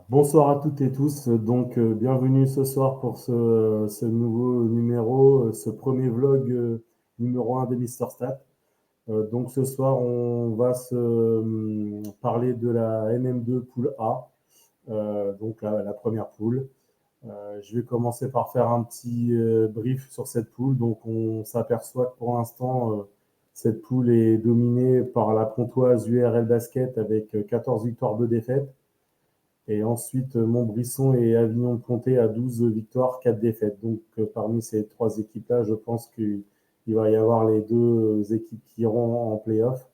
Bonsoir à toutes et tous. Donc, bienvenue ce soir pour ce nouveau numéro, ce premier vlog numéro 1 des Mister Stat. Donc, ce soir, on va se parler de la MM2 poule A, donc la première poule. Je vais commencer par faire un petit brief sur cette poule. Donc, on s'aperçoit que pour l'instant, cette poule est dominée par la Pontoise URL Basket avec 14 victoires, 2 défaites. Et ensuite, Montbrisson et Avignon-Pontet à 12 victoires, 4 défaites. Donc, parmi ces trois équipes-là, je pense qu'il va y avoir les deux équipes qui iront en play-off.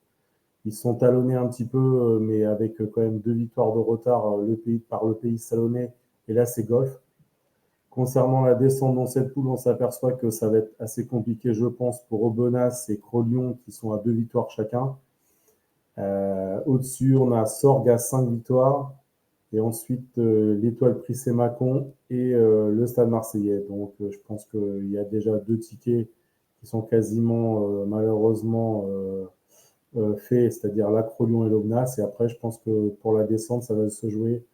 Ils sont talonnés un petit peu, mais avec quand même 2 victoires de retard par le pays salonnais. Et là, c'est golf. Concernant la descente dans cette poule, on s'aperçoit que ça va être assez compliqué, je pense, pour Aubenas et Crolion qui sont à 2 victoires chacun. Au-dessus, on a Sorgue à 5 victoires. Et ensuite, l'Étoile Prissé-Mâcon et le Stade Marseillais. Donc, je pense qu'il y a déjà 2 tickets qui sont quasiment, malheureusement, faits, c'est-à-dire l'Acrolion et l'Aubenas. Et après, je pense que pour la descente, ça va se jouer,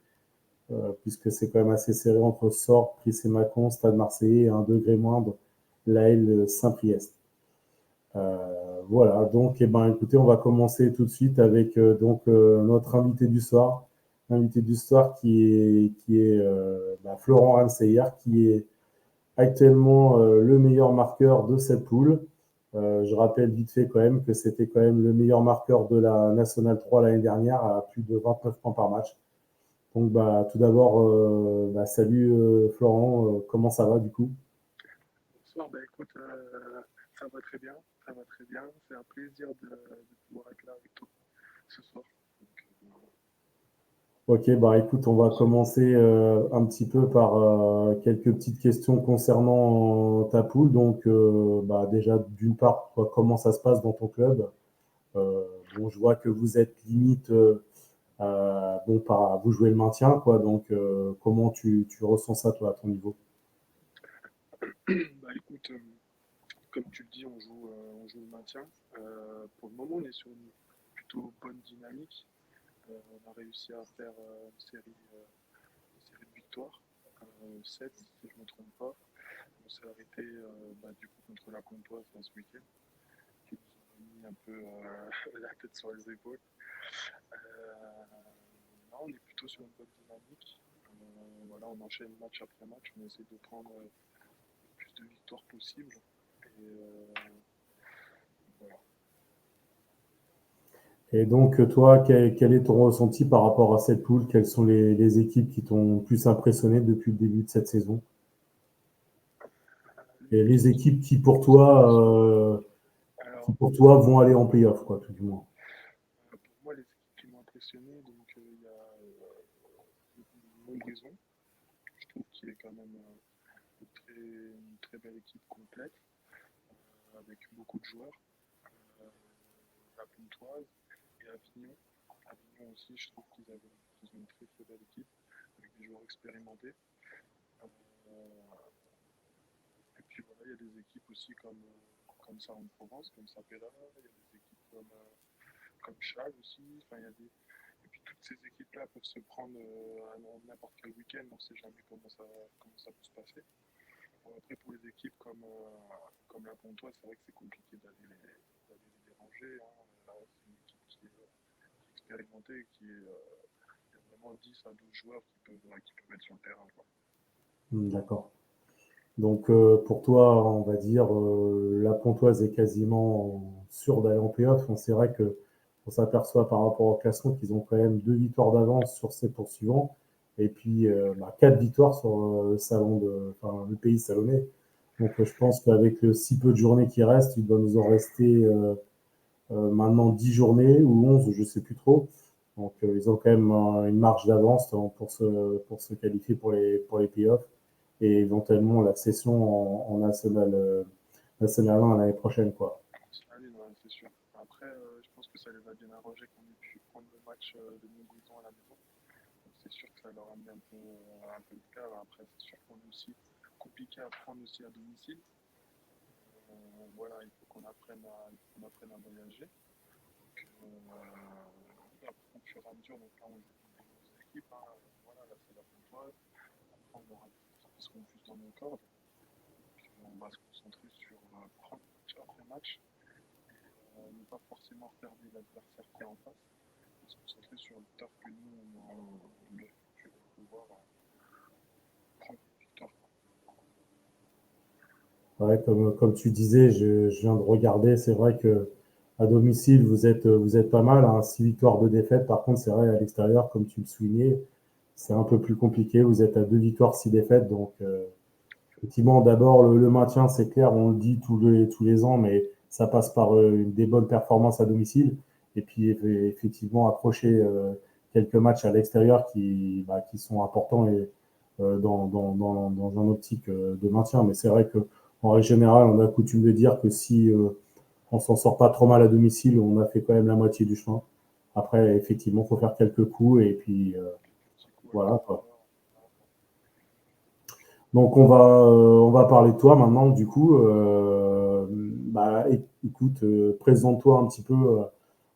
puisque c'est quand même assez serré entre Sorgue, Prissé-Mâcon, Stade Marseillais et un degré moindre, l'AL Saint-Priest. Voilà, donc écoutez, on va commencer tout de suite avec notre invité du soir. L'invité du soir qui est Florent Ramseyer, qui est actuellement le meilleur marqueur de cette poule. Je rappelle vite fait quand même que c'était quand même le meilleur marqueur de la Nationale 3 l'année dernière à plus de 29 points par match. Donc tout d'abord, salut Florent, comment ça va du coup? Bonsoir, écoute, ça va très bien, ça va très bien. C'est un plaisir de pouvoir être là avec toi ce soir. Ok, écoute, on va commencer un petit peu par quelques petites questions concernant ta poule. Donc déjà d'une part, toi, comment ça se passe dans ton club? Bon, je vois que vous êtes limite, vous jouez le maintien, quoi. Donc comment tu ressens ça toi à ton niveau? Écoute, comme tu le dis, on joue le maintien. Pour le moment, on est sur une plutôt bonne dynamique. On a réussi à faire une série de victoires, 7 si je ne me trompe pas. On s'est arrêté du coup contre la Comtoise ce week-end, qui nous a mis un peu la tête sur les épaules. Là, on est plutôt sur une bonne dynamique. Voilà, on enchaîne match après match, on essaie de prendre le plus de victoires possible. Et voilà. Et donc toi, quel est ton ressenti par rapport à cette poule? Quelles sont les équipes qui t'ont plus impressionné depuis le début de cette saison? Et L'équipe les équipes plus impressionnante. qui Alors, pour toi vont aller en playoff, quoi, tout du moins. pour moi, les équipes qui m'ont impressionné, donc il y a Montbrison, je trouve qu'il est quand même une très belle équipe complète, avec beaucoup de joueurs. Euh, la Pontoise et Avignon. Avignon aussi, je trouve qu'ils ont une très très belle équipe, avec des joueurs expérimentés. Euh, et puis voilà, il y a des équipes aussi comme ça en Provence, comme Sapera, il y a des équipes comme Chag aussi. Enfin, et puis toutes ces équipes-là peuvent se prendre à n'importe quel week-end, on ne sait jamais comment ça peut se passer. Bon, après, pour les équipes comme la Pontoise, c'est vrai que c'est compliqué d'aller les déranger. Hein. C'est une équipe qui est expérimentée, il y a vraiment 10 à 12 joueurs qui peuvent être sur le terrain. Quoi. D'accord. Donc pour toi, on va dire, la Pontoise est quasiment sûre d'aller en playoff. C'est vrai que on s'aperçoit par rapport au classement qu'ils ont quand même 2 victoires d'avance sur ses poursuivants et puis 4 victoires sur le pays salonnais. Donc je pense qu'avec le si peu de journées qui restent, il doit nous en rester maintenant 10 journées ou 11, je ne sais plus trop. Donc ils ont quand même une marge d'avance pour se qualifier pour les playoffs et éventuellement la session en National 1 l'année prochaine, quoi. Allez, ouais, c'est sûr. Après, je pense que ça les a bien arrangés qu'on ait pu prendre le match de Montbrison à la maison. Donc, c'est sûr que ça leur a mis un peu de cœur. Après, c'est sûr qu'on est aussi compliqué à prendre aussi à domicile. Voilà, il faut qu'on apprenne à voyager. Donc, au fur et à mesure, donc là, on joue contre des grosses équipes. Hein. Voilà, la phase. Après, on aura des équipes qui seront plus dans nos cordes. Puis, on va se concentrer sur prendre match après match et ne pas forcément regarder l'adversaire qui est en face, et se concentrer sur le taf que nous on doit effectuer pour pouvoir prendre une victoire. Ouais, comme tu disais, je viens de regarder, c'est vrai que à domicile, vous êtes pas mal, hein, 6 victoires, 2 défaites. Par contre, c'est vrai, à l'extérieur, comme tu le soulignais, c'est un peu plus compliqué. Vous êtes à 2 victoires, 6 défaites. Donc, effectivement, d'abord, le maintien, c'est clair, on le dit tous les ans, mais ça passe par des bonnes performances à domicile. Et puis, effectivement, accrocher quelques matchs à l'extérieur qui sont importants et dans un optique de maintien. Mais c'est vrai que en règle générale, on a coutume de dire que si on s'en sort pas trop mal à domicile, on a fait quand même la moitié du chemin. Après, effectivement, il faut faire quelques coups et puis Petit coup à voilà, quoi. l'extérieur. Donc on va parler de toi maintenant. Du coup, écoute, présente-toi un petit peu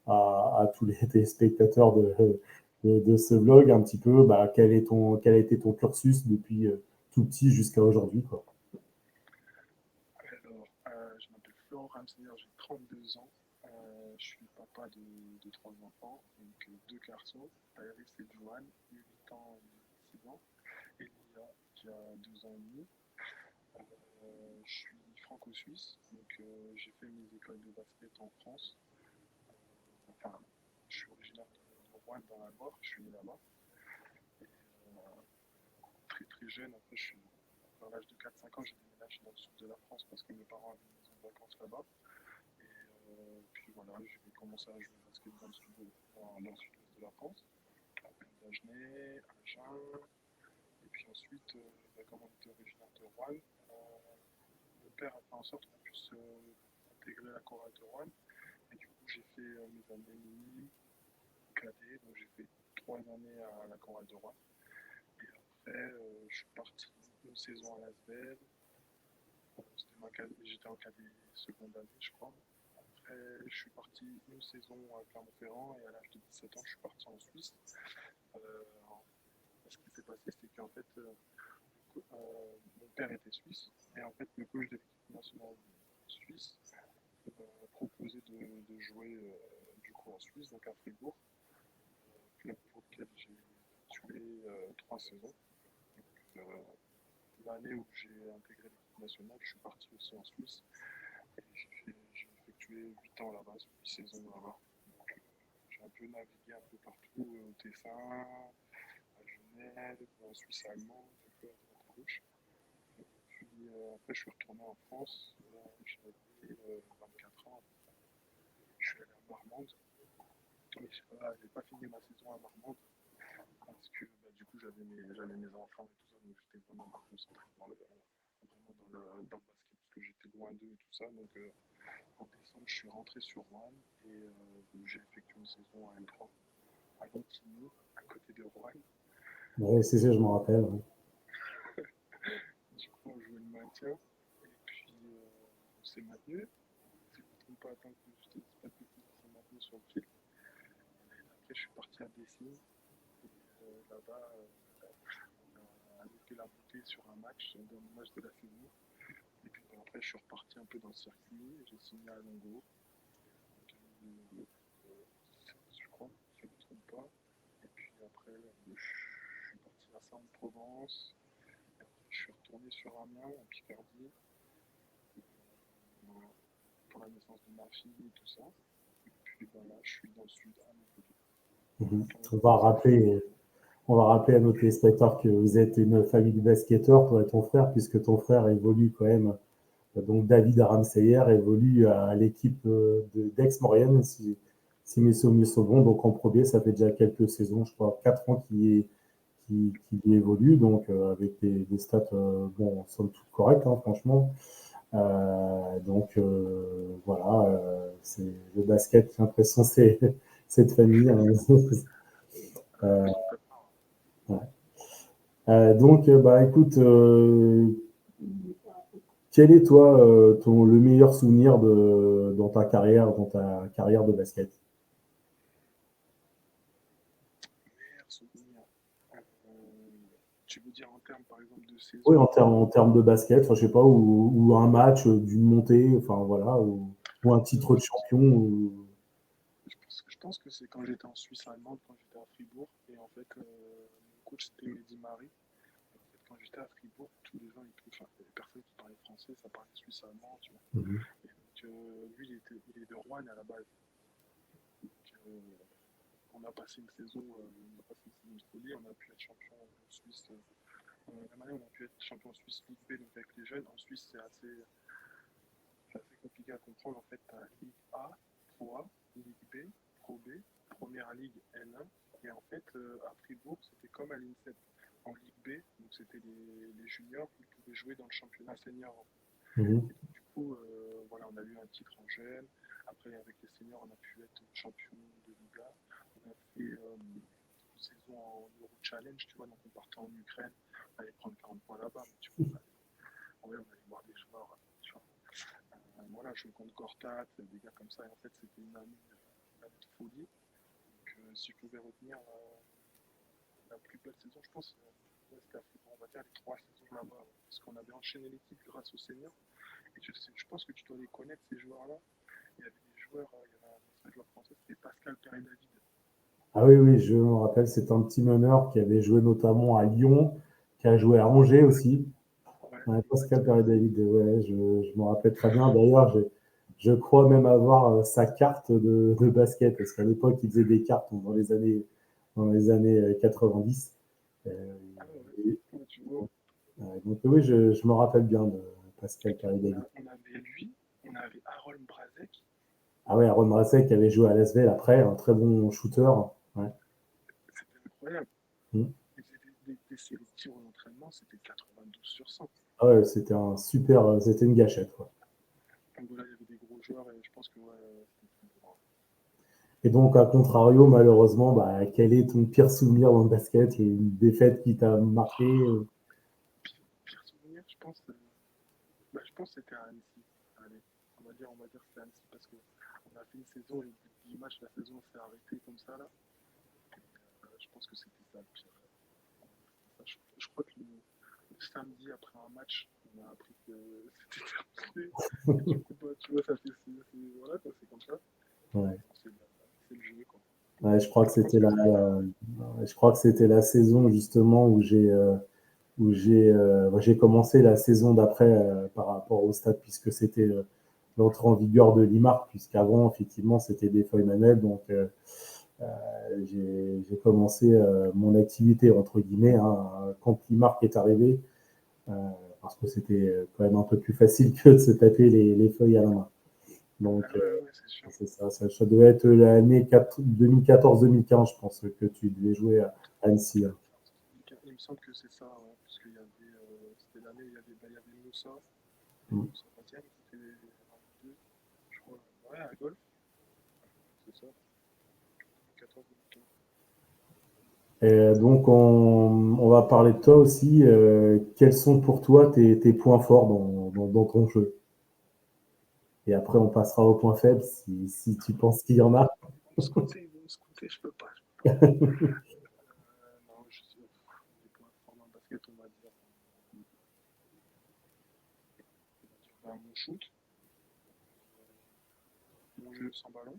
à tous les téléspectateurs de ce vlog, un petit peu. Quel a été ton cursus depuis tout petit jusqu'à aujourd'hui, quoi. Alors, je m'appelle Florent Ramseyer, j'ai 32 ans. Je suis papa de 3 enfants, donc 2 garçons, Tyrese et Johan, 8 ans et 6 ans, et Lia qui a 2 ans et demi. Je suis franco-suisse, donc j'ai fait mes écoles de basket en France. Enfin, je suis originaire de Rouen dans la Loire, je suis né là-bas. Et très très jeune, après je suis vers l'âge de 4-5 ans, j'ai déménagé dans le sud de la France parce que mes parents avaient une maison de vacances là-bas. Et puis voilà, j'ai commencé à jouer au basket dans le sud-ouest de la France, à Dagenais, à Agen. Et puis ensuite, comme on était originaire de Rouen, mon père a fait en sorte qu'on puisse intégrer la chorale de Rouen. Et du coup, j'ai fait mes années minimes, cadets, donc j'ai fait 3 années à la chorale de Rouen. Et après, je suis parti une saison à l'Asvel. J'étais en cadet seconde année, je crois. Après, je suis parti une saison à Clermont-Ferrand et à l'âge de 17 ans, je suis parti en Suisse. Euh, Ce qui s'est passé, c'est qu'en fait, mon père était suisse et en fait, le coach de l'équipe nationale suisse m'a proposé de jouer du coup en Suisse, donc à Fribourg, club pour lequel j'ai tué 3 saisons. Donc, l'année où j'ai intégré l'équipe nationale, je suis parti aussi en Suisse et j'ai effectué 8 ans là-bas, 8 saisons là-bas. Donc, j'ai un peu navigué un peu partout, au Tessin, à Genève, en Suisse allemande, un peu à droite à gauche. Puis après, je suis retourné en France, j'avais 24 ans. Je suis allé à Marmande, mais je n'ai pas fini ma saison à Marmande parce que du coup, j'avais mes enfants et tout ça, donc j'étais vraiment pas concentré dans le basket parce que j'étais loin d'eux et tout ça. Donc en décembre, je suis rentré sur Rouen et j'ai effectué une saison à L3 à Montigny, à côté de Rouen. Ouais, c'est ça, je m'en rappelle. Ouais. Du coup, on jouait le maintien et puis on s'est maintenu. Si je ne me trompe pas, tant que je te dis pas de bêtises, on s'est maintenu sur le fil. Après, je suis parti à Dessines et là-bas, on a loupé la montée sur un match, dans le match de la saison. Et puis après, je suis reparti un peu dans le circuit. J'ai signé à Longo en 2017, je crois, si je ne me trompe pas. Et puis après, je suis parti à Saint-Provence. Et après, je suis retourné sur Amiens, en Picardie, pour la naissance de ma fille et tout ça. Et puis voilà, je suis dans le sud à Montpellier. Mhm. Toi, On va ça fait rappeler, on va rappeler à nos téléspectateurs que vous êtes une famille de basketteurs, toi et ton frère, puisque ton frère évolue quand même. Donc David Aramseyer évolue à l'équipe d'Aix-Maurienne, si mes souvenirs sont bons. Donc en premier, ça fait déjà quelques saisons, je crois 4 ans qu'il y évolue, donc avec des stats, bon, somme toute correctes, hein, franchement. Donc voilà, c'est le basket, j'ai l'impression c'est cette famille, hein. Euh, complètement. ouais. Donc, écoute, quel est toi le meilleur souvenir dans ta carrière de basket? Meilleur souvenir. Tu veux dire en termes, par exemple, de Oui, saison? en termes de basket, enfin, je sais pas, ou un match d'une montée, enfin voilà, ou un titre de Je pense, champion. Ou... je pense que c'est quand j'étais en Suisse allemande, quand j'étais à Fribourg, et en fait, mon coach c'était Mehdi Mari. Et en fait, quand j'étais à Fribourg, tous les gens, enfin, il y avait personne qui parlait français, ça parlait suisse allemand, tu vois. Mhm. Et donc, lui, il est de Rouen à la base. Donc, on a passé une saison, de folie, on a pu être champion suisse. La manière on a pu être champion suisse Ligue B, donc avec les jeunes, en Suisse, c'est assez compliqué à comprendre. En fait, tu as Ligue A, Pro A, Ligue B, Pro B, Première Ligue N1. Et en fait, à Fribourg, c'était comme à l'INSEP. En Ligue B, donc c'était les juniors, ils pouvaient jouer dans le championnat senior. Mhm. Et donc, du coup, voilà, on a eu un titre en jeune. Après, avec les seniors, on a pu être champion de Liga. On a fait une saison en Euro Challenge, tu vois, donc on partait en Ukraine, on allait prendre 40 points là-bas, mais tu vois, on allait voir des joueurs, tu vois. Voilà, je joue contre Gortat, des gars comme ça, et en fait, c'était une année de folie. Donc, si je pouvais retenir la plus belle saison, je pense, c'était on va dire les 3 saisons là-bas, parce qu'on avait enchaîné l'équipe grâce aux seniors. Et je pense que tu dois les connaître, ces joueurs-là. Il y avait des joueurs, il y avait un ancien joueur français, c'était Pascal Perry-David. Ah oui, oui, je me rappelle, c'est un petit meneur qui avait joué notamment à Lyon, qui a joué à Angers aussi. Ouais, Ouais, Pascal exactement. Perry-David, ouais, je me rappelle très bien. D'ailleurs, je crois même avoir sa carte de basket, parce qu'à l'époque, il faisait des cartes dans les années 90. Euh, Ah ouais, et- ouais, tu vois. donc oui, je me rappelle bien de Pascal Perry-David. On avait lui, on avait Harold Brazek. Ah ouais, Aaron Brasek qui avait joué à l'Asvel après, un très bon shooter. Ouais. C'était incroyable. Mm. Il faisait des séries de tirs en entraînement, c'était 92 sur 100. Ah ouais, c'était un super, c'était une gâchette, quoi. Donc voilà, il y avait des gros joueurs et je pense que ouais, c'était très bon. Et donc, à contrario, malheureusement, bah, quel est ton pire souvenir dans le basket et une défaite qui t'a marqué? Pire souvenir, je pense que c'était à Annecy. Allez, on va dire que c'était à Annecy parce qu'on a fait une saison et au bout de 10 matchs, la saison s'est arrêtée comme ça là. Je pense que c'était ça le pire. Je crois que le samedi après un match, on a appris que c'était terminé. Et du coup, bah, tu vois, ça fait. Voilà, quoi, c'est comme ça. Ouais. C'est le jeu, quoi. Ouais, Je pense que c'est ça. je crois que c'était la saison justement où j'ai commencé la saison d'après par rapport au stade puisque c'était l'entrée en vigueur de l'IMARC puisqu'avant effectivement c'était des feuilles manuelles donc j'ai commencé mon activité entre guillemets hein, quand l'IMARC est arrivé euh, parce que c'était quand même un peu plus facile que de se taper les feuilles à la main. Donc, Ah ouais, ouais, c'est sûr. c'est ça, ça devait être l'année 2014-2015, je pense, que tu devais jouer à Annecy. Hein. Il me semble que c'est ça, ouais, parce qu'il y avait, c'était l'année où il y avait Moussa, et Mm. Moussa Fatiane qui était en Ligue 2, je crois. Ouais, à Golf, c'est ça, 2014-2015. Et donc, on va parler de toi aussi. Quels sont pour toi tes points forts dans ton jeu? Et après, on passera aux points faibles si tu penses qu'il y en a. Ils vont me scouter, je peux pas. Non, les points forts dans le basket, on va dire mon shoot, mon jeu sans ballon,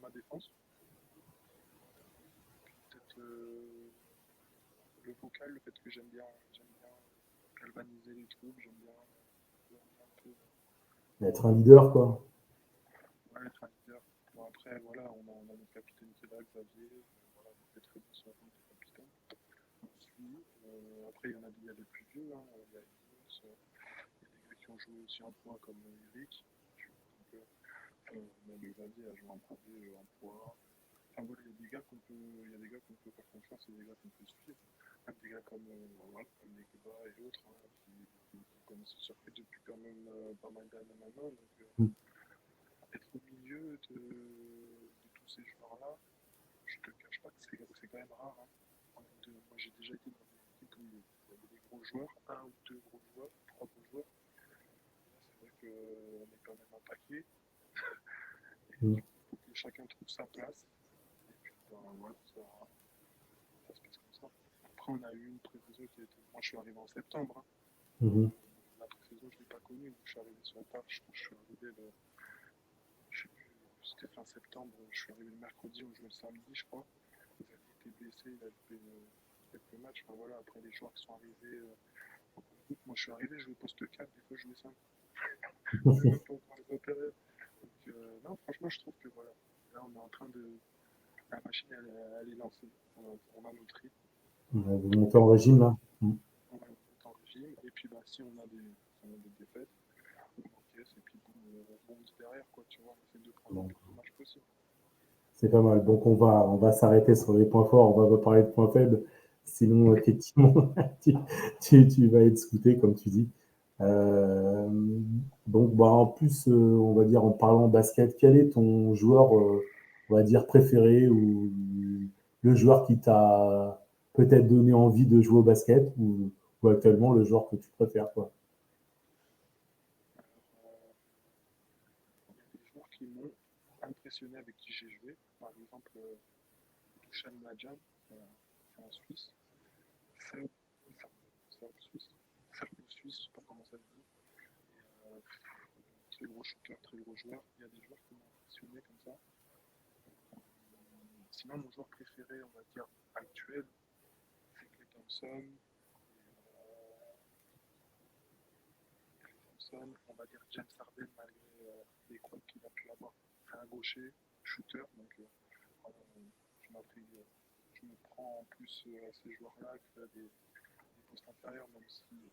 ma défense, puis peut-être le vocal, le fait que j'aime bien galvaniser les troupes, j'aime bien gouverner un peu, Être un leader, quoi. ouais, être un leader. Bon, après, voilà, on a notre capitaine qui est là, Xavier, voilà, il fait très bien son rôle de capitaine. On suit. Après, il y a des plus vieux, hein, il y a Yunus, il y a des gars qui ont joué aussi en poids comme Eric. Donc, même Xavier a joué en Pro B, en poids. Enfin voilà, il y a des gars qu'on peut faire confiance et des gars qu'on peut suivre. Même des gars comme Negba et autres, hein, qui connaissent le circuit depuis quand même pas mal d'années maintenant. Donc être au milieu de tous ces joueurs-là, je te cache pas que c'est quand même rare. Hein. Moi j'ai déjà été dans des équipes où il y avait des gros joueurs, un ou deux gros joueurs, trois gros joueurs. Là c'est vrai qu'on est quand même un paquet. Et Mm. du coup, il faut que chacun trouve sa place. Et puis, ben, voilà, ça, ça. Après, on a eu une pré-saison qui était. Moi, je suis arrivé en septembre. Hein. Mhm. La pré-saison, je ne l'ai pas connue. Donc je suis arrivé sur le tard. Je crois que je suis arrivé le. Je sais plus, c'était fin septembre. Je suis arrivé le mercredi, on jouait le samedi, je crois. Vous avez été blessé, il a joué quelques matchs. Enfin, voilà, après, les joueurs qui sont arrivés. Moi, je suis arrivé, je jouais poste 4, des fois, je jouais 5. Je n'ai même pas encore les opérés. Donc, non, franchement, je trouve que voilà. Là, on est en train de. La machine, elle est lancée. On a notre rythme. Vous montez en régime là. Mhm. On va monter en régime. Et puis, bah, si on a des défaites, on encaisse. Et puis, bon, on rebondit derrière, quoi. Tu vois, on essaie de prendre le Bon, plus de matchs possible. c'est pas mal. Donc on va s'arrêter sur les points forts, on va pas parler de points faibles. Sinon, effectivement, tu vas être scouté, comme tu dis. Euh, donc, bah, en plus, on va dire en parlant basket, quel est ton joueur, on va dire, préféré ou le joueur qui t'a peut-être donné envie de jouer au basket ou actuellement le joueur que tu préfères, quoi. Alors, il y a des joueurs qui m'ont impressionné avec qui j'ai joué. Par exemple, Dusan Madjan, c'est un Suisse. Serbe, Suisse. Serbe Suisse, je sais pas comment ça se dit. Et, très gros shooter, très gros joueur. Il y a des joueurs qui m'ont impressionné comme ça. Sinon, mon joueur préféré, on va dire, actuel, c'est Clay Thompson. Thompson, on va dire James Harden, malgré les coups qu'il a pu avoir. C'est un gaucher, shooter, donc je, je me prends en plus à ces joueurs-là que des postes intérieurs, même si c'est des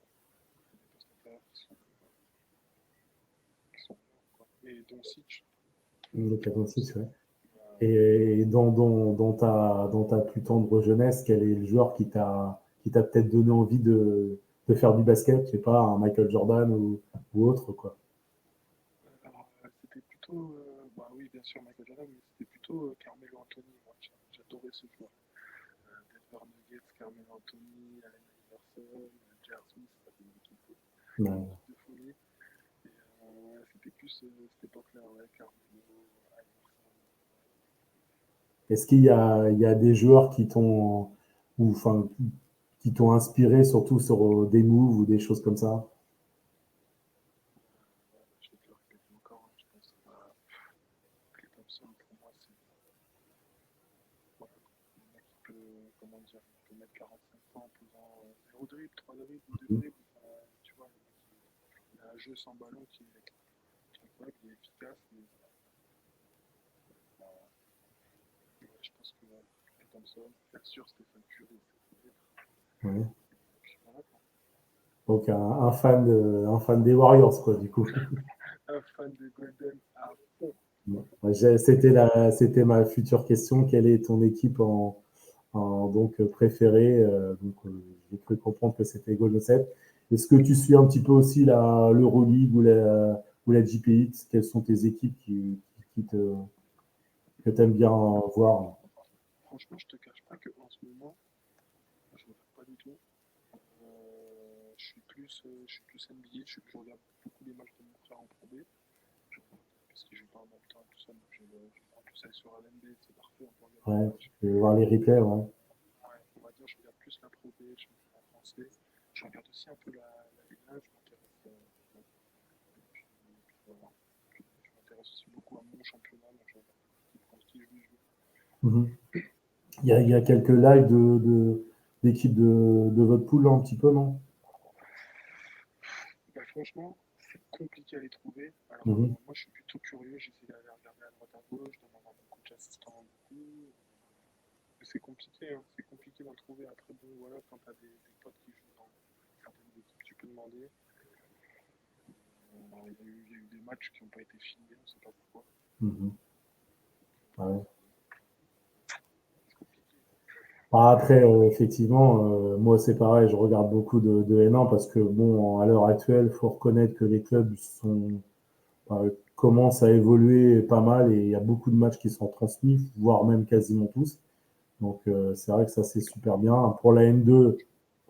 postes intérieurs qui sont bons, quoi. Et Doncic, Le 86, ouais. euh, Et dans ta plus tendre jeunesse, quel est le joueur qui t'a peut-être donné envie de faire du basket, je sais pas, un Michael Jordan ou autre, quoi. alors, c'était plutôt, bah oui, bien sûr, Michael Jordan, mais c'était plutôt Carmelo Anthony. Moi, j'adorais ce joueur. Denver Nuggets, Carmelo Anthony, Allen Iverson, J.R. Smith, ça fait une Ouais. équipe de folie. Et c'était plus cette époque-là, ouais, Carmelo, Iverson. Est-ce qu'il y a des joueurs enfin, qui t'ont inspiré surtout sur des moves ou des choses comme ça? Je vais te le répéter encore, hein, je pense à Clay Thompson, pour moi, c'est voilà, le mec qui peut, comment dire, il peut mettre 45 points en faisant 0 dribble, 3 dribbles ou 2 dribbles. Tu vois, le mec, il a un jeu sans ballon qui est incroyable, il est efficace. Et, ouais, je pense que Clay Thompson, bien sûr, Stephen Curry, Ouais. puis voilà, quoi. Donc un fan des Warriors, quoi, du coup. Un fan de Golden à fond. Bon. Ouais, c'était ma future question. Quelle est ton équipe donc préférée? Donc j'ai cru comprendre que c'était Golden State. Est-ce que tu suis un petit peu aussi l'Euroleague ou la GP8? Quelles sont tes équipes que tu aimes bien voir? Franchement, je te cache pas qu'en ce moment, je ne regarde pas du tout. Je suis plus NBA, je regarde beaucoup les matchs de mon frère en Pro B, parce qu'il joue pas en même temps et tout ça, donc en plus aller sur LNB, c'est parfait, on peut regarder les Ouais, tu matchs. peux voir les replays, ouais. Ouais, on va dire, je regarde plus la Pro B, je me en français. Je regarde aussi un peu la Ligue 1, je m'intéresse, et puis voilà. Je m'intéresse aussi beaucoup à mon championnat, donc je regarde l'équipe contre qui je joue. Mhm. Il y a quelques lives d'équipes de votre poule, un petit peu, non? Bah, franchement, c'est compliqué à les trouver. Alors, Mhm. moi, je suis plutôt curieux, j'essaie d'aller regarder à droite à gauche, de demander à mon coach assistant beaucoup. Mais c'est compliqué, hein. C'est compliqué d'en trouver. Après, bon, voilà, quand tu as des potes qui jouent dans certaines équipes, tu peux demander. Il y a eu des matchs qui n'ont pas été filmés, on ne sait pas pourquoi. Mhm. Ouais. C'est compliqué. Ah, après, effectivement, moi c'est pareil, je regarde beaucoup de N1 parce que, bon, à l'heure actuelle, il faut reconnaître que les clubs commencent à évoluer pas mal et il y a beaucoup de matchs qui sont transmis, voire même quasiment tous. Donc, c'est vrai que ça, c'est super bien. Pour la N2,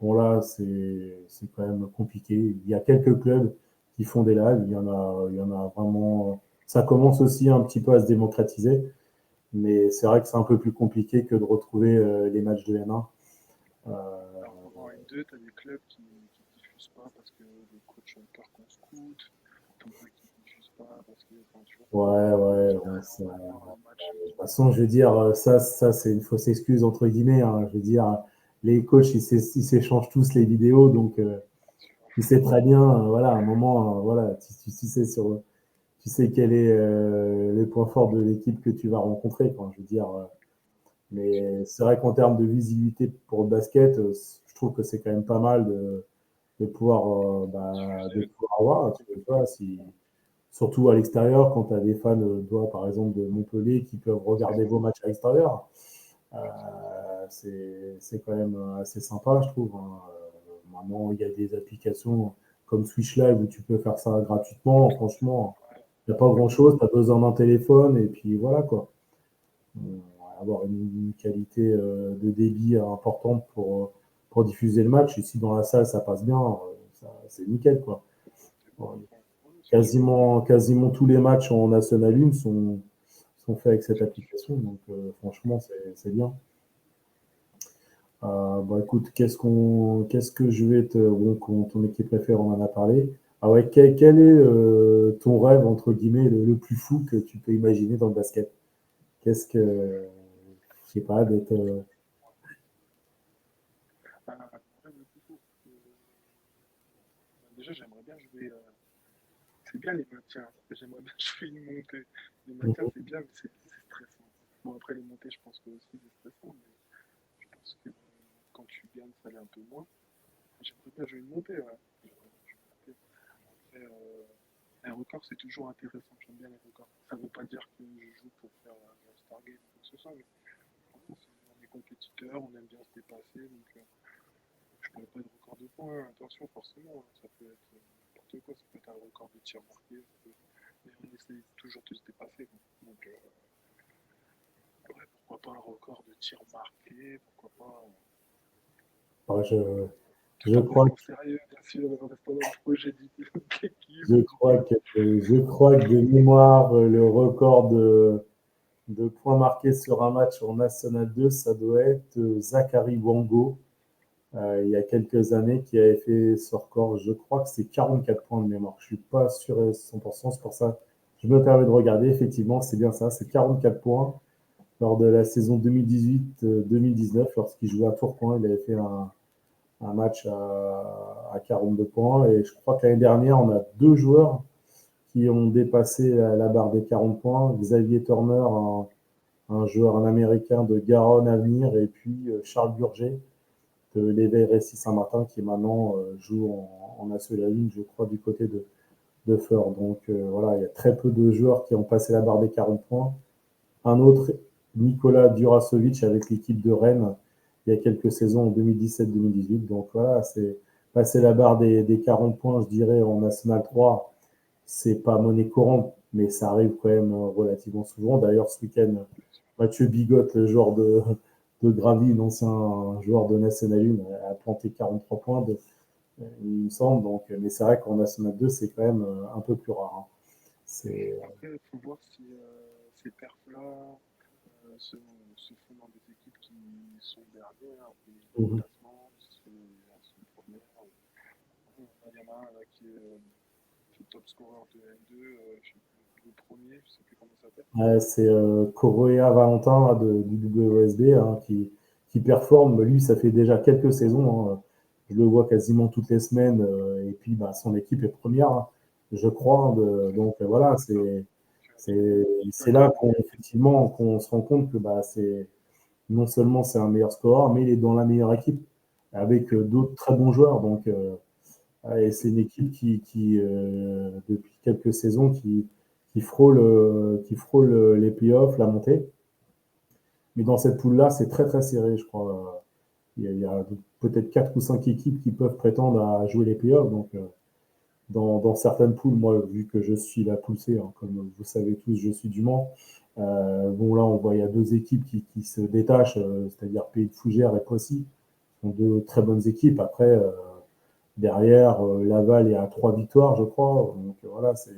bon, là, c'est quand même compliqué. Il y a quelques clubs qui font des lives, il y en a vraiment. Ça commence aussi un petit peu à se démocratiser, mais c'est vrai que c'est un peu plus compliqué que de retrouver les matchs de N1. Alors qu'en N2, tu as des clubs qui ne diffusent pas parce que le coach a peur qu'on scoute, t'en as qui ne diffusent pas parce que, enfin, tu vois, Ouais, ouais, ouais, généralement, ça, on va voir un match de toute qui. façon, je veux dire, ça c'est une fausse excuse, entre guillemets, hein. Je veux dire, les coachs, ils s'échangent tous les vidéos, donc tu sais très bien, voilà, à un moment, voilà, tu sais tu sais quel est le point fort de l'équipe que tu vas rencontrer, quoi. Je veux dire, mais c'est vrai qu'en termes de visibilité pour le basket, je trouve que c'est quand même pas mal de Diffuser. pouvoir avoir, tu vois, si, surtout à l'extérieur, quand tu as des fans, toi, par exemple, de Montpellier, qui peuvent C'est regarder ça, vos matchs à l'extérieur. c'est ça. C'est quand même assez sympa, je trouve, hein. Maintenant, il y a des applications comme Switch Live où tu peux faire ça gratuitement. Franchement, Ouais, il n'y a pas grand-chose. Tu as besoin d'un téléphone et puis voilà quoi. Avoir une qualité de débit importante pour diffuser le match. Et si dans la salle ça passe bien, c'est nickel quoi. c'est bon, Bon, quoi. Ouais, c'est sûr. quasiment tous les matchs en National 1 sont faits avec cette application. Donc franchement, c'est bien. Bah écoute, qu'est-ce que je vais te, bon, ton équipe préférée, on en a parlé. Ah ouais, quel est ton rêve entre guillemets le plus fou que tu peux imaginer dans le basket? Qu'est-ce que, je sais pas, d'être, Ouais, mais du coup, déjà, j'aimerais bien jouer. C'est bien les maintiens. J'aimerais bien jouer une montée. Les maintiens, c'est bien, mais c'est stressant. Bon, après, les montées, je pense que aussi c'est stressant, mais je pense que quand tu gagnes, ça l'est un peu moins. J'aimerais bien jouer une montée, ouais. J'aimerais bien jouer une montée. Après, un record, c'est toujours intéressant. J'aime bien les records. Ça ne veut pas dire que je joue pour faire un Stargate ou quoi que ce soit, mais on est compétiteur, on aime bien se dépasser, donc je ne parle pas de record de points, hein, attention, forcément, hein, ça peut être n'importe quoi, ça peut être un record de tir marqué, mais on essaie toujours de se dépasser. Donc, ouais, pourquoi pas un record de tir marqué, pourquoi pas. enfin, Tout je en crois restant sérieux, bien sûr, en restant dans le projet d'équipe Je et du crois team. que, de mémoire, le record de points marqués sur un match en National 2, ça doit être Zachary Wango, il y a quelques années, qui avait fait ce record. Je crois que c'est 44 points de mémoire. Je ne suis pas sûr à 100%, c'est pour ça que je me permets de regarder. Effectivement, c'est bien ça, c'est 44 points lors de la saison 2018-2019, lorsqu'il jouait à Tourcoing. Il avait fait un match à 42 points. Et je crois que l'année dernière, on a deux joueurs qui ont dépassé la barre des 40 points. Xavier Turner, un joueur un américain de Garonne Avenir, et puis Charles Burger de l'Éveil Récy Saint-Martin, qui maintenant joue en National 1, je crois, du côté de Feur. Donc voilà, il y a très peu de joueurs qui ont passé la barre des 40 points. Un autre, Nicolas Durasovic, avec l'équipe de Rennes, il y a quelques saisons en 2017-2018. Donc voilà, c'est passer la barre des 40 points, je dirais, en National 3, c'est pas monnaie courante, mais ça arrive quand même relativement souvent. D'ailleurs, ce week-end, Mathieu Bigotte, le joueur de Gravy, l'ancien joueur de National 1, a planté 43 points, il me semble. Donc, mais c'est vrai qu'en National 2, c'est quand même un peu plus rare, hein. C'est, Après, il faut voir si ces perfs-là se, se font dans des équipes qui sont dernières, au niveau du mhm. classement, si elles sont premières. Il y en a un là, qui est top scorer de N2, je sais plus, le premier, je sais plus comment ça s'appelle. C'est Correa Valentin là, du WSB, hein, qui performe. Lui, ça fait déjà quelques saisons, hein. Je le vois quasiment toutes les semaines. Et puis, bah, son équipe est première, hein, je crois, hein. Donc voilà, D'accord. c'est là D'accord. qu'on effectivement qu'on se rend compte que bah, c'est non seulement c'est un meilleur scoreur, mais il est dans la meilleure équipe avec d'autres très bons joueurs. Donc et c'est une équipe depuis quelques saisons, qui frôle les playoffs, la montée. Mais dans cette poule-là, c'est très très serré, je crois. Il y a peut-être 4 ou 5 équipes qui peuvent prétendre à jouer les playoffs. Donc, dans certaines poules, moi, vu que je suis la poule C, hein, comme vous savez tous, je suis du Mans. Bon, là, on voit, il y a deux équipes qui se détachent, c'est-à-dire Pays de Fougères et Poissy. Ce sont deux très bonnes équipes. Après, derrière, Laval est à 3 victoires, je crois. Donc voilà, ça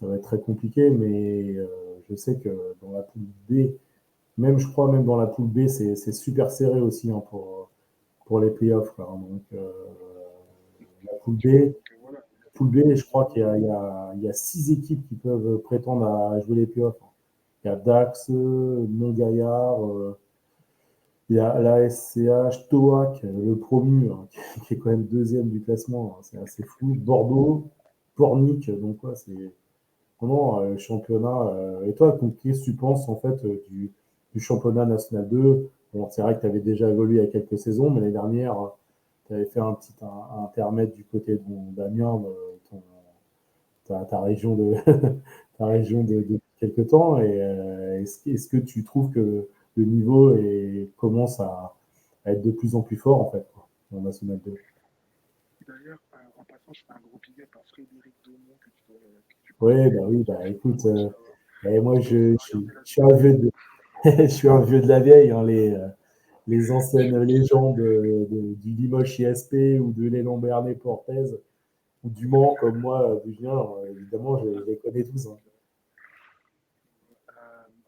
va être très compliqué. Mais je sais que dans la poule B, même je crois même dans la poule B, c'est super serré aussi, hein, pour les playoffs. Quoi. Donc, la poule B, Voilà. je crois qu'il y a 6 équipes qui peuvent prétendre à jouer les playoffs. Il y a Dax, Montgaillard, il y a la SCH, Toac, le promu, hein, qui est quand même deuxième du classement. Hein, c'est assez fou. Bordeaux, Pornic, donc ouais, c'est vraiment championnat. Et toi, qu'est-ce que tu penses en fait du championnat national 2? Bon, c'est vrai que tu avais déjà évolué il y a quelques saisons, mais l'année dernière, tu avais fait un petit intermède du côté d'Amiens, ta région de ta région de quelques temps. Et est-ce que tu trouves que le niveau commence à être de plus en plus fort en fait quoi, en National 2? D'ailleurs, en passant, je fais un gros big up à Frédéric Daumont que tu connais. Oui, bah écoute, et moi Je pense qu'il va regarder la je suis un vidéo. vieux de, je suis un vieux de la vieille, hein, les Je, anciennes légendes du Limoges ISP ou de l'élan Bernay Portez ou du Mans comme moi, d'où je viens, évidemment, je les connais tous. Hein.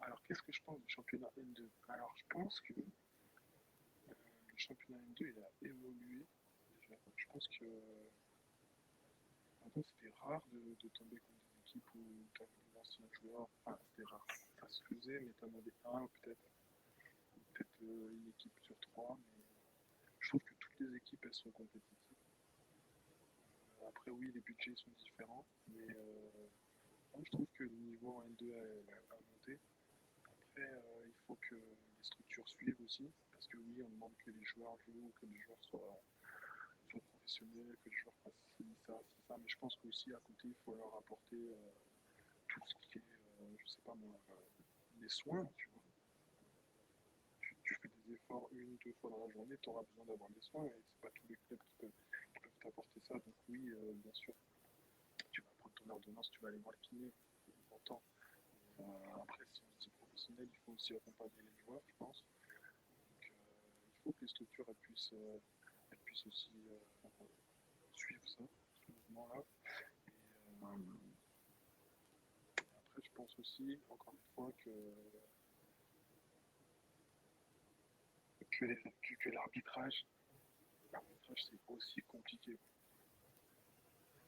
alors, qu'est-ce que je pense du championnat N2? Alors, je pense que le championnat N2, il a évolué. Déjà. Je pense que avant, c'était rare de tomber contre des équipes où tu avais des anciens joueurs. Enfin, c'était rare. Ça se faisait, mais tu en avais un, peut-être une équipe sur trois. Mais je trouve que toutes les équipes, elles sont compétitives. Après, oui, les budgets sont différents, mais moi, je trouve que le niveau en N2 a monté. Après, il faut que les structures suivent aussi, parce que oui, on demande que les joueurs jouent, que les joueurs soient professionnels, que les joueurs fassent ci, ça, mais je pense qu'aussi à côté, il faut leur apporter tout ce qui est, je sais pas moi, les soins, tu vois. Tu fais des efforts une, deux fois dans la journée, tu auras besoin d'avoir des soins, et c'est pas tous les clubs qui peuvent t'apporter ça, donc oui, bien sûr, tu vas prendre ton ordonnance, tu vas aller voir le kiné, on entend. Après, si on se dit professionnel, il faut aussi accompagner les joueurs, je pense. Donc, il faut que les structures elles puissent aussi suivre ça, ce mouvement-là. Et après, je pense aussi, encore une fois, que l'arbitrage, c'est aussi compliqué.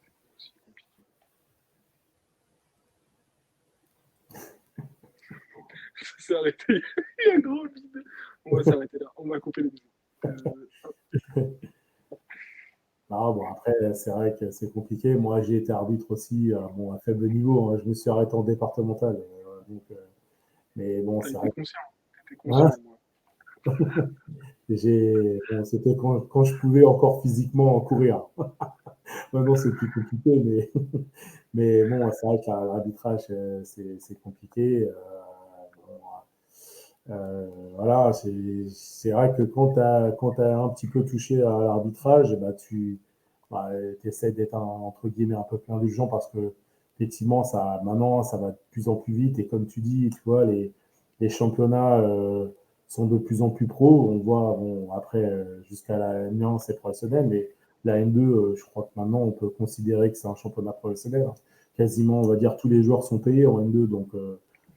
C'est aussi compliqué. Ça s'est arrêté. Il y a un gros vide. On va s'arrêter là. On va couper le vide. Ah, bon, après, c'est vrai que c'est compliqué. Moi, j'ai été arbitre aussi bon, à faible niveau. Hein. Je me suis arrêté en départemental. Donc, mais bon, T'as c'est été vrai. conscient. T'étais Hein, conscient au moins. bon, c'était quand je pouvais encore physiquement courir. Maintenant, c'est plus compliqué, mais bon, c'est vrai que l'arbitrage, c'est compliqué. Voilà, c'est vrai que quand tu as un petit peu touché à l'arbitrage, bah, tu essaies d'être entre guillemets un peu plus indulgent parce que effectivement, maintenant, ça va de plus en plus vite. Et comme tu dis, tu vois, les championnats sont de plus en plus pro. On voit, bon, après, jusqu'à la N1, c'est professionnel, mais la N2, je crois que maintenant, on peut considérer que c'est un championnat professionnel. Quasiment, on va dire, tous les joueurs sont payés en N2, donc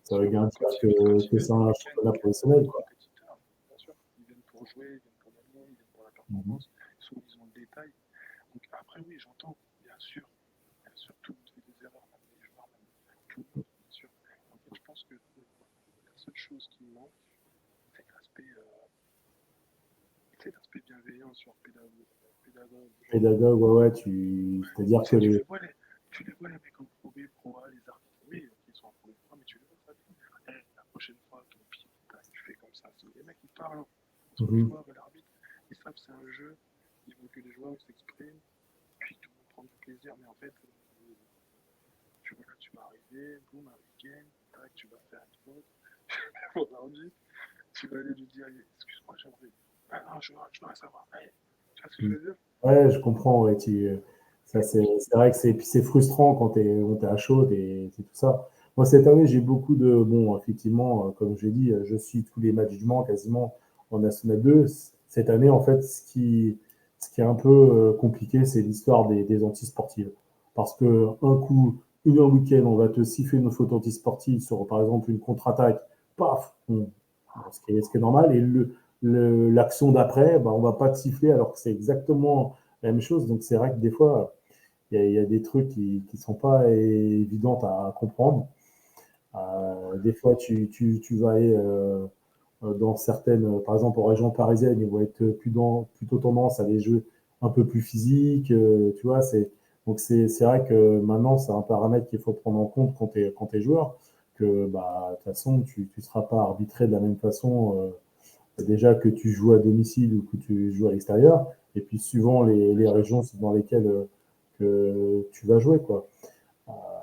ça veut bien dire Quand ils que c'est viennent, un championnat ils viennent pour professionnel, être quoi. compétiteurs. Bien sûr. Ils viennent pour jouer, ils viennent pour gagner, ils viennent pour la Mhm. performance. Souvent, ils ont le détail. Donc après, oui, j'entends, bien sûr, tout le monde fait des erreurs, même les joueurs, même tout le monde, bien sûr. En fait, je pense que la seule chose qui manque, c'est l'aspect bienveillant sur pédagogue, genre, Pédagogue, ouais, ouais, c'est-à-dire que tu les vois, les mecs en Pro B, Pro A, les arbitres, oui, qui sont en Pro B, Pro A, mais tu les vois, ça dit, hey, la prochaine fois, ton pied, tu fais comme ça. Les mecs, ils parlent entre les mhm. joueurs et l'arbitre, ils savent que c'est un jeu, ils veulent que les joueurs s'expriment, puis tout le monde prend du plaisir, mais en fait, tu vas arriver, boum, un week-end, tac, tu vas faire une faute, pour l'arbitre, tu vas aller lui dire, excuse-moi, j'aimerais, ah non, je dois savoir, hey, tu vois ce que je veux dire? Ouais, je comprends. Ouais, ça, c'est vrai que puis c'est frustrant quand t'es à chaud et c'est tout ça. Moi, cette année, j'ai beaucoup bon, effectivement, comme j'ai dit, je suis tous les matchs du Mans quasiment en National 2. Cette année, en fait, ce qui est un peu compliqué, c'est l'histoire des antisportives. Parce que un coup, un week-end, on va te siffler une faute antisportive sur, par exemple, une contre-attaque, paf, ce qui est normal. Et l'action d'après, bah, on va pas te siffler alors que c'est exactement la même chose. Donc c'est vrai que des fois, il y a des trucs qui sont pas évidents à comprendre. Des fois, tu vas aller dans certaines, par exemple en région parisienne, ils vont être plutôt tendance à des jeux un peu plus physiques, tu vois. Donc c'est vrai que maintenant, c'est un paramètre qu'il faut prendre en compte quand t'es joueur, que bah, de toute façon, tu ne seras pas arbitré de la même façon déjà que tu joues à domicile ou que tu joues à l'extérieur, et puis suivant les régions dans lesquelles que tu vas jouer, quoi.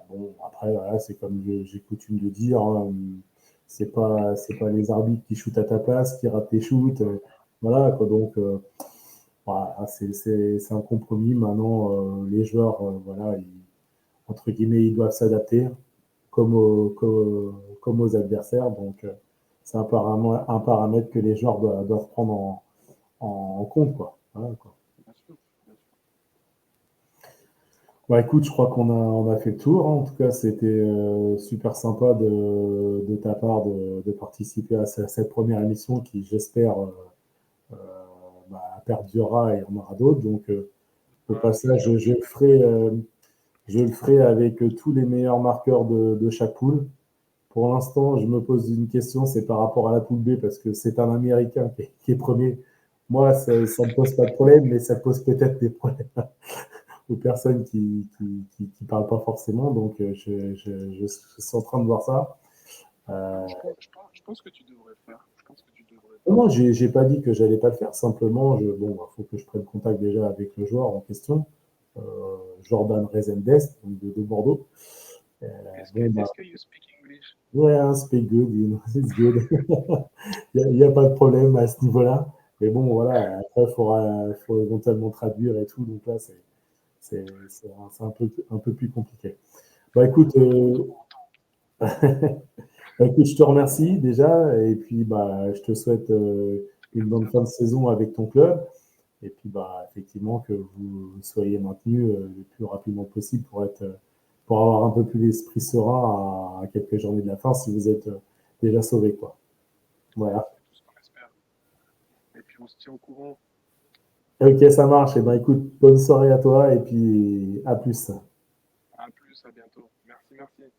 Bon, après, voilà, c'est comme j'ai coutume de dire, hein, c'est pas les arbitres qui shootent à ta place, qui ratent tes shoots. Voilà, quoi. Donc, voilà, c'est un compromis. Maintenant, les joueurs, voilà, entre guillemets, ils doivent s'adapter comme aux adversaires. Donc, c'est un paramètre que les joueurs doivent prendre en compte, quoi. Voilà, quoi. Bien sûr, bien sûr. Bah écoute, je crois qu'on a fait le tour, hein. En tout cas, c'était super sympa de ta part de participer à cette première émission qui, j'espère, euh, bah, perdurera et on aura d'autres. Donc, au C'est passage, sûr, je le ferai avec tous les meilleurs marqueurs de chaque poule. Pour l'instant, je me pose une question, c'est par rapport à la poule B, parce que c'est un Américain qui est premier. Moi, ça ne me pose pas de problème, mais ça pose peut-être des problèmes aux personnes qui parlent pas forcément. Donc, je suis en train de voir ça. Euh, je pense que tu devrais faire. Je pense que tu devrais faire. non, j'ai pas dit que j'allais pas le faire. Simplement, bon, faut que je prenne contact déjà avec le joueur en question, euh, Jordan Rezendest, de Bordeaux. Euh, bon, bah, Est-ce que you speak English? yeah, speak good, it's good. Il y a pas de problème à ce niveau-là. Mais bon, voilà, après, faut éventuellement traduire et tout. Donc là, c'est un peu plus compliqué. Bah On écoute, va pas trop entendre. bah, écoute, je te remercie déjà, et puis bah, je te souhaite une Merci bonne à fin de toi. saison avec ton club, et puis bah, effectivement que vous soyez maintenu le plus rapidement possible pour avoir un peu plus l'esprit serein à quelques journées de la fin si vous êtes déjà sauvé, quoi. Voilà. C'est tout ce qu'on espère. Et puis on se tient au courant. Ok, ça marche. Et ben écoute, bonne soirée à toi, et puis à plus. À plus, à bientôt. Merci, merci.